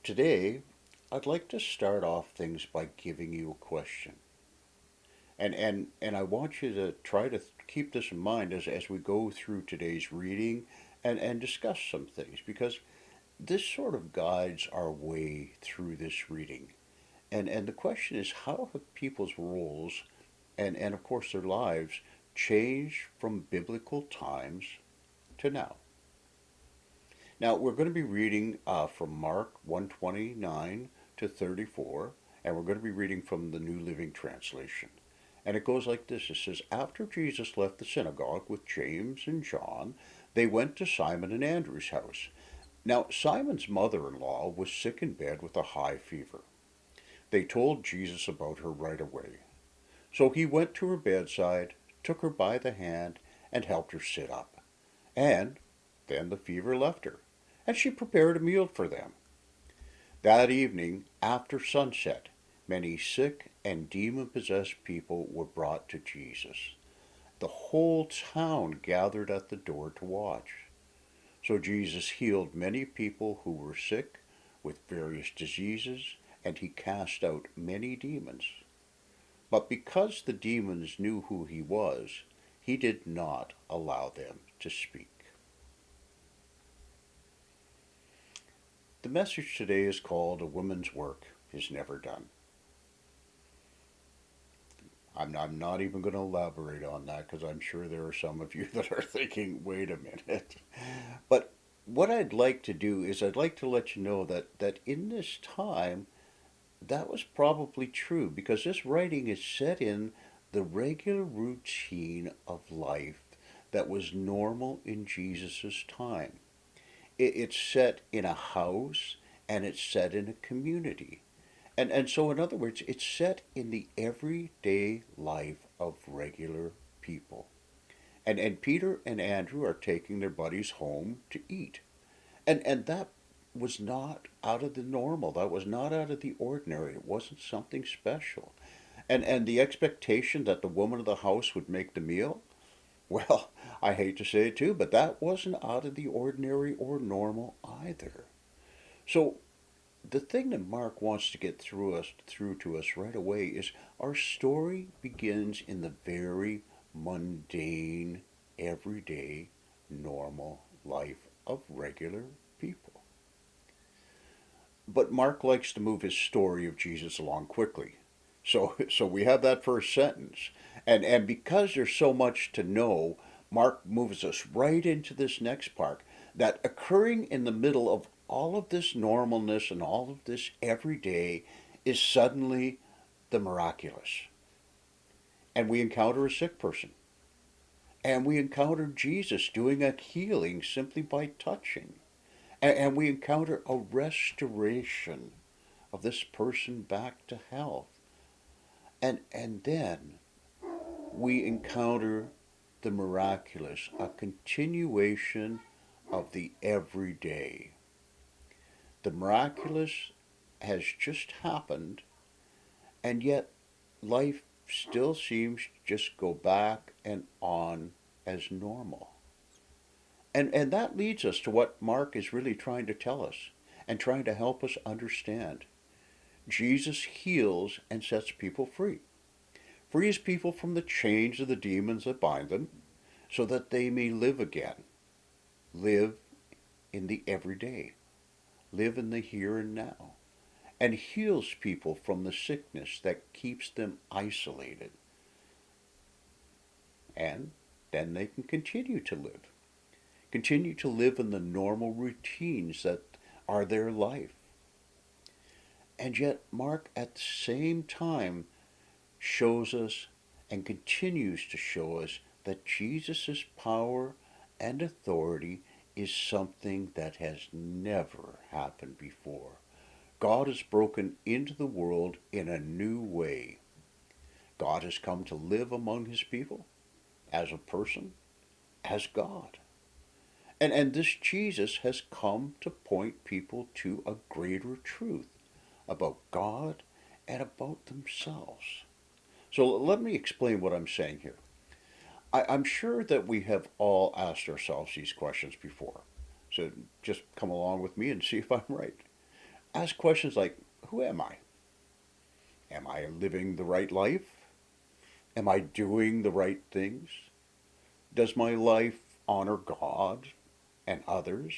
Today, I'd like to start off things by giving you a question. And I want you to try to keep this in mind as we go through today's reading and discuss some things because this sort of guides our way through this reading. And the question is, how have people's roles and of course their lives changed from biblical times to now? Now, we're going to be reading from Mark 129 to 34, and we're going to be reading from the New Living Translation. And it goes like this. It says, After Jesus left the synagogue with James and John, they went to Simon and Andrew's house. Now, Simon's mother in law was sick in bed with a high fever. They told Jesus about her right away. So he went to her bedside, took her by the hand, and helped her sit up. And then the fever left her, and she prepared a meal for them. That evening, after sunset, many sick and demon possessed people were brought to Jesus. The whole town gathered at the door to watch. So Jesus healed many people who were sick with various diseases, and he cast out many demons. But because the demons knew who he was, he did not allow them to speak. The message today is called A Woman's Work is Never Done. I'm not even going to elaborate on that because I'm sure there are some of you that are thinking, wait a minute. But what I'd like to do is I'd like to let you know that in this time, that was probably true because this writing is set in the regular routine of life that was normal in Jesus' time. It's set in a house and it's set in a community. And so, in other words, it's set in the everyday life of regular people. And Peter and Andrew are taking their buddies home to eat. And that was not out of the normal. That was not out of the ordinary. It wasn't something special. And the expectation that the woman of the house would make the meal, well, I hate to say it too, but that wasn't out of the ordinary or normal either. So the thing that Mark wants to get through to us right away is our story begins in the very mundane, everyday, normal life of regular people. But Mark likes to move his story of Jesus along quickly. So we have that first sentence. And because there's so much to know, Mark moves us right into this next part that occurring in the middle of all of this normalness and all of this everyday is suddenly the miraculous. And we encounter a sick person. And we encounter Jesus doing a healing simply by touching. And we encounter a restoration of this person back to health. And then we encounter the miraculous, a continuation of the everyday. The miraculous has just happened, and yet life still seems to just go back and on as normal. And that leads us to what Mark is really trying to tell us and trying to help us understand. Jesus heals and sets people free. Frees people from the chains of the demons that bind them so that they may live again. Live in the everyday. Live in the here and now. And heals people from the sickness that keeps them isolated. And then they can continue to live. Continue to live in the normal routines that are their life. And yet, Mark at the same time shows us and continues to show us that Jesus' power and authority is something that has never happened before. God has broken into the world in a new way. God has come to live among his people as a person, as God. And this Jesus has come to point people to a greater truth about God and about themselves. So let me explain what I'm saying here. I'm sure that we have all asked ourselves these questions before. So just come along with me and see if I'm right. ask questions like, who am I? Am I living the right life? Am I doing the right things? Does my life honor God and others?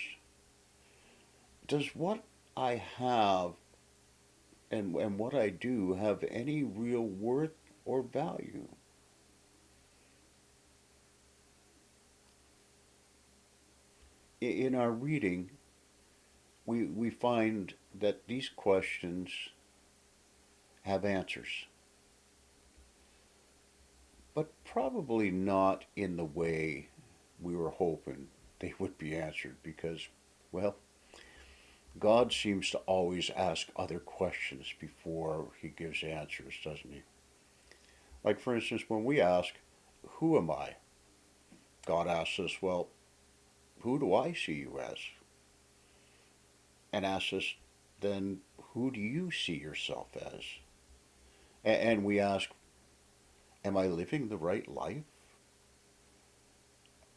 Does what I have and what I do have any real worth or value? In our reading, we find that these questions have answers, but probably not in the way we were hoping they would be answered because, well, God seems to always ask other questions before he gives answers, doesn't he? Like, for instance, when we ask, who am I? God asks us, well, who do I see you as? And asks us, then, who do you see yourself as? And we ask, am I living the right life?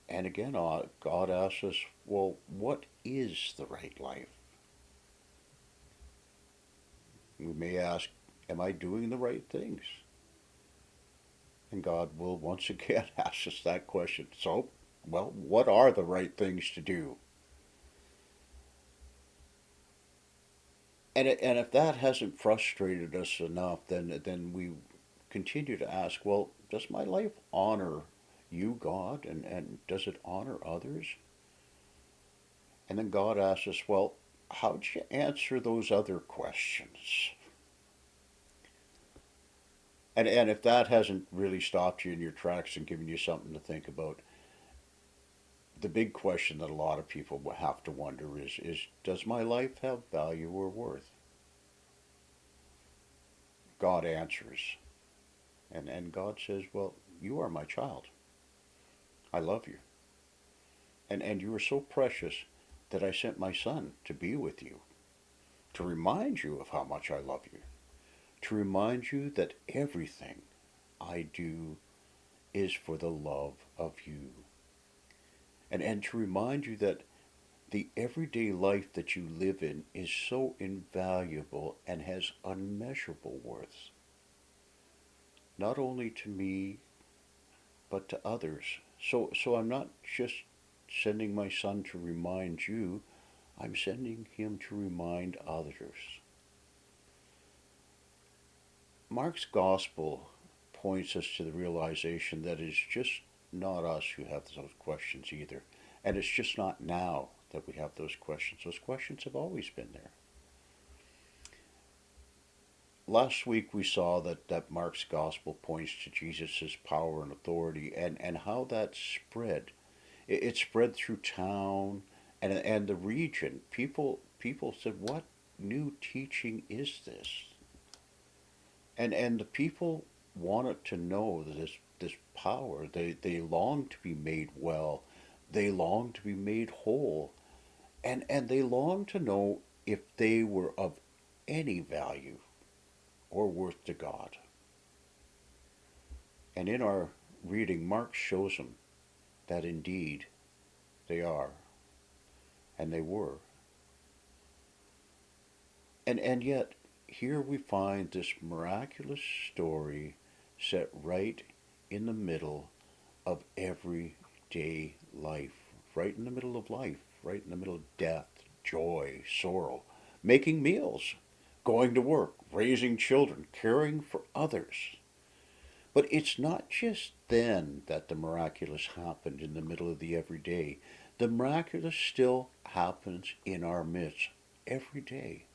And again, God asks us, well, what is the right life? We may ask, am I doing the right things? And God will once again ask us that question. So, well, what are the right things to do? And if that hasn't frustrated us enough, then we continue to ask, well, does my life honor you, God, and does it honor others? And then God asks us, well, how'd you answer those other questions? And if that hasn't really stopped you in your tracks and given you something to think about, the big question that a lot of people will have to wonder is does my life have value or worth? God answers. And God says, well, you are my child. I love you. And you are so precious that I sent my son to be with you, to remind you of how much I love you, to remind you that everything I do is for the love of you. And to remind you that the everyday life that you live in is so invaluable and has unmeasurable worth, not only to me, but to others. So I'm not just sending my son to remind you, I'm sending him to remind others. Mark's gospel points us to the realization that it's just not us who have those questions either. And it's just not now that we have those questions. Those questions have always been there. Last week we saw that Mark's gospel points to Jesus' power and authority and how that spread. It spread through town and the region. People said, what new teaching is this? And the people wanted to know this power. They longed to be made well. They longed to be made whole. And they longed to know if they were of any value or worth to God. And in our reading, Mark shows them that indeed they are, and they were. And yet, here we find this miraculous story set right in the middle of everyday life, right in the middle of life, right in the middle of death, joy, sorrow, making meals, going to work, raising children, caring for others. But it's not just then that the miraculous happened in the middle of the everyday. The miraculous still happens in our midst every day.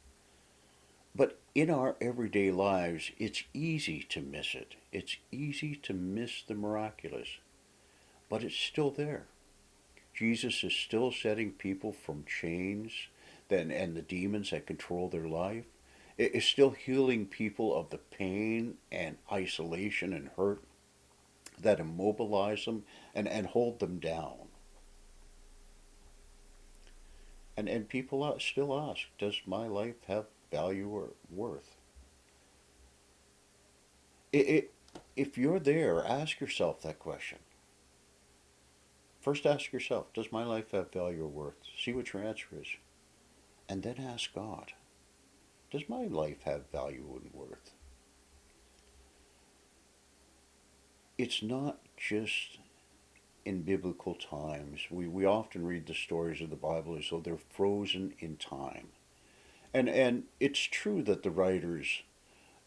But in our everyday lives, it's easy to miss it. It's easy to miss the miraculous. But it's still there. Jesus is still setting people from chains and the demons that control their life. It is still healing people of the pain and isolation and hurt that immobilize them and hold them down. And people still ask, does my life have value or worth? It, if you're there, ask yourself that question. First, ask yourself, does my life have value or worth? See what your answer is. And then ask God. Does my life have value and worth? It's not just in biblical times. We often read the stories of the Bible as though they're frozen in time. And it's true that the writers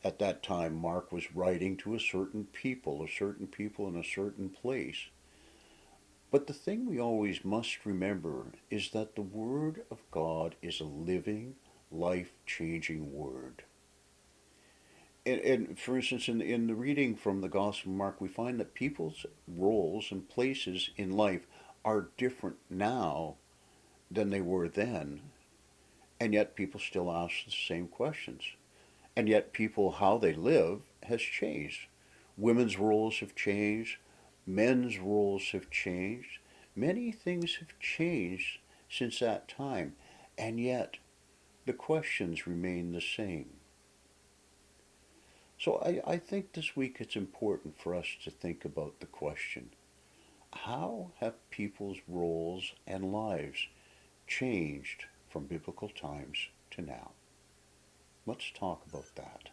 at that time, Mark was writing to a certain people in a certain place. But the thing we always must remember is that the Word of God is a living, life changing Word. And for instance, in the reading from the Gospel of Mark, we find that people's roles and places in life are different now than they were then, and yet people still ask the same questions. And yet, people, how they live has changed. Women's roles have changed, men's roles have changed. Many things have changed since that time, and yet the questions remain the same. So I think this week it's important for us to think about the question, how have people's roles and lives changed from biblical times to now? Let's talk about that.